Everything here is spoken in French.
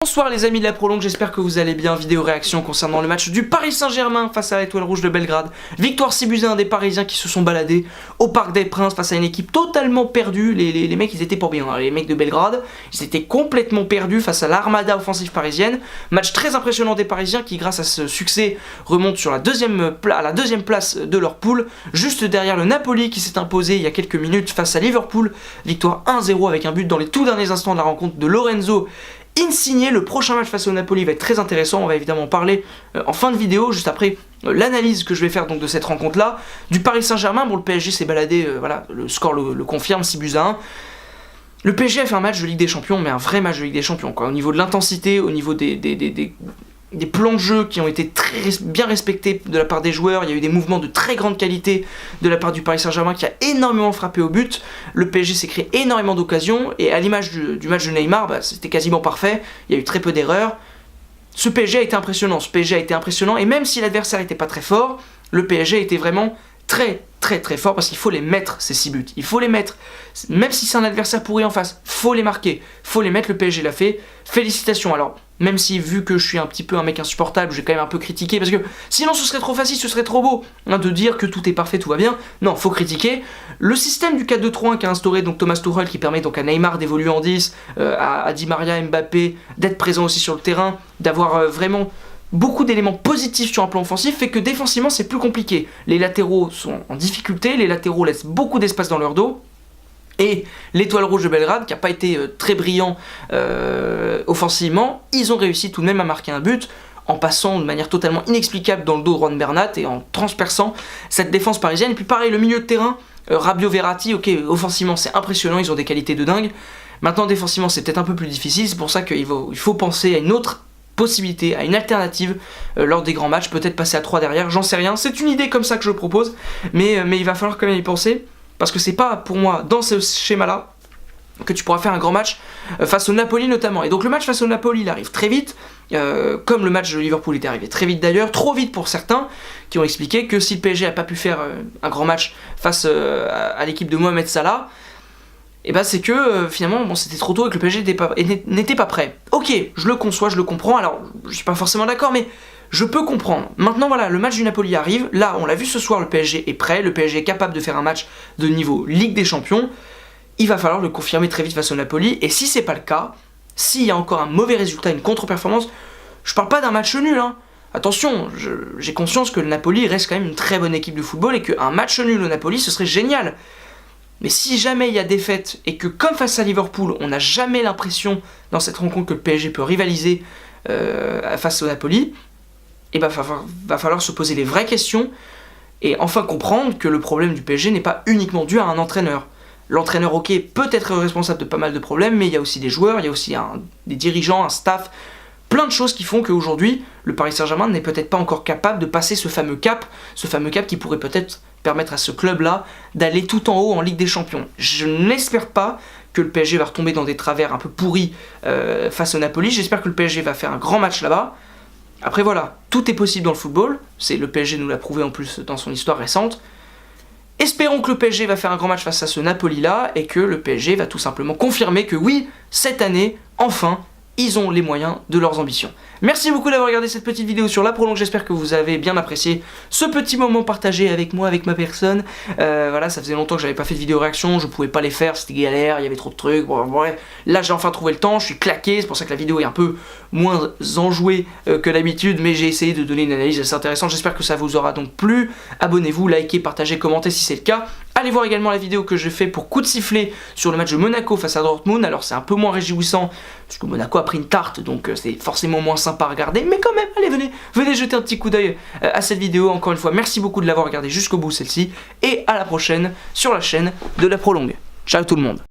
Bonsoir les amis de la Prolongue, j'espère que vous allez bien. Vidéo réaction concernant le match du Paris Saint-Germain face à l'Étoile Rouge de Belgrade. Victoire 6-1 des Parisiens qui se sont baladés au Parc des Princes face à une équipe totalement perdue. Les mecs ils étaient pas bien, hein. Les mecs de Belgrade ils étaient complètement perdus face à l'armada offensive parisienne. Match très impressionnant des Parisiens qui grâce à ce succès remontent sur la deuxième place de leur poule, juste derrière le Napoli qui s'est imposé il y a quelques minutes face à Liverpool. Victoire 1-0 avec un but dans les tout derniers instants de la rencontre de Lorenzo Insigne. Le prochain match face au Napoli va être très intéressant, on va évidemment en parler en fin de vidéo, juste après l'analyse que je vais faire donc de cette rencontre là. Du Paris Saint-Germain, bon le PSG s'est baladé, voilà, le score le confirme, 6-1. Le PSG a fait un match de Ligue des Champions, mais un vrai match de Ligue des Champions, quoi. Au niveau de l'intensité, au niveau des plans de jeu qui ont été très bien respectés de la part des joueurs. Il y a eu des mouvements de très grande qualité de la part du Paris Saint-Germain qui a énormément frappé au but. Le PSG s'est créé énormément d'occasions et à l'image du match de Neymar, bah, c'était quasiment parfait. Il y a eu très peu d'erreurs. Ce PSG a été impressionnant, et même si l'adversaire n'était pas très fort, le PSG était vraiment très fort parce qu'il faut les mettre ces 6 buts. Il faut les mettre, même si c'est un adversaire pourri en face, faut les marquer, faut les mettre. Le PSG l'a fait. Félicitations. Alors même si vu que je suis un petit peu un mec insupportable, j'ai quand même un peu critiqué parce que sinon ce serait trop facile, ce serait trop beau hein, de dire que tout est parfait, tout va bien. Non, faut critiquer le système du 4-2-3-1 qu'a instauré donc Thomas Tuchel, qui permet donc à Neymar d'évoluer en 10, à Di Maria, Mbappé d'être présent aussi sur le terrain, d'avoir vraiment beaucoup d'éléments positifs sur un plan offensif, fait que défensivement c'est plus compliqué. Les latéraux sont en difficulté, les latéraux laissent beaucoup d'espace dans leur dos. Et l'Étoile Rouge de Belgrade, qui n'a pas été très brillant offensivement, ils ont réussi tout de même à marquer un but en passant de manière totalement inexplicable dans le dos de Juan Bernat et en transperçant cette défense parisienne. Et puis pareil, le milieu de terrain, Rabiot, Verratti, ok, offensivement c'est impressionnant, ils ont des qualités de dingue. Maintenant défensivement c'est peut-être un peu plus difficile, c'est pour ça qu'il faut penser à une autre possibilité, à une alternative lors des grands matchs, peut-être passer à 3 derrière, j'en sais rien, c'est une idée comme ça que je propose, mais il va falloir quand même y penser, parce que c'est pas pour moi dans ce schéma-là que tu pourras faire un grand match face au Napoli notamment. Et donc le match face au Napoli il arrive très vite, comme le match de Liverpool était arrivé très vite d'ailleurs, trop vite pour certains, qui ont expliqué que si le PSG n'a pas pu faire un grand match face à l'équipe de Mohamed Salah, et bah c'est que finalement bon, c'était trop tôt et que le PSG n'était pas prêt. Ok, je le conçois, je le comprends, alors je suis pas forcément d'accord, mais je peux comprendre. Maintenant voilà, le match du Napoli arrive, là on l'a vu ce soir, le PSG est prêt, le PSG est capable de faire un match de niveau Ligue des Champions. Il va falloir le confirmer très vite face au Napoli, et si c'est pas le cas, s'il y a encore un mauvais résultat, une contre-performance, je parle pas d'un match nul, hein. Attention, j'ai conscience que le Napoli reste quand même une très bonne équipe de football et qu'un match nul au Napoli ce serait génial. Mais si jamais il y a défaite et que comme face à Liverpool, on n'a jamais l'impression dans cette rencontre que le PSG peut rivaliser face au Napoli, et bah va falloir se poser les vraies questions et enfin comprendre que le problème du PSG n'est pas uniquement dû à un entraîneur. L'entraîneur, ok, peut être responsable de pas mal de problèmes, mais il y a aussi des joueurs, il y a aussi des dirigeants, un staff, plein de choses qui font qu'aujourd'hui, le Paris Saint-Germain n'est peut-être pas encore capable de passer ce fameux cap qui pourrait peut-être permettre à ce club-là d'aller tout en haut en Ligue des Champions. Je n'espère pas que le PSG va retomber dans des travers un peu pourris face au Napoli, j'espère que le PSG va faire un grand match là-bas. Après voilà, tout est possible dans le football, le PSG nous l'a prouvé en plus dans son histoire récente. Espérons que le PSG va faire un grand match face à ce Napoli-là et que le PSG va tout simplement confirmer que oui, cette année, enfin, ils ont les moyens de leurs ambitions. Merci beaucoup d'avoir regardé cette petite vidéo sur la Prolongue, j'espère que vous avez bien apprécié ce petit moment partagé avec moi, avec ma personne. Voilà, ça faisait longtemps que j'avais pas fait de vidéo réaction, je pouvais pas les faire, c'était galère, il y avait trop de trucs, bon, bref. Là j'ai enfin trouvé le temps, je suis claqué, c'est pour ça que la vidéo est un peu moins enjouée que d'habitude, mais j'ai essayé de donner une analyse assez intéressante, j'espère que ça vous aura donc plu. Abonnez-vous, likez, partagez, commentez si c'est le cas. Allez voir également la vidéo que j'ai fait pour coup de sifflet sur le match de Monaco face à Dortmund. Alors c'est un peu moins réjouissant parce que Monaco a pris une tarte, donc c'est forcément moins sympa à regarder, mais quand même, allez venez jeter un petit coup d'œil à cette vidéo. Encore une fois, merci beaucoup de l'avoir regardé jusqu'au bout celle-ci, et à la prochaine sur la chaîne de la Prolongue. Ciao tout le monde.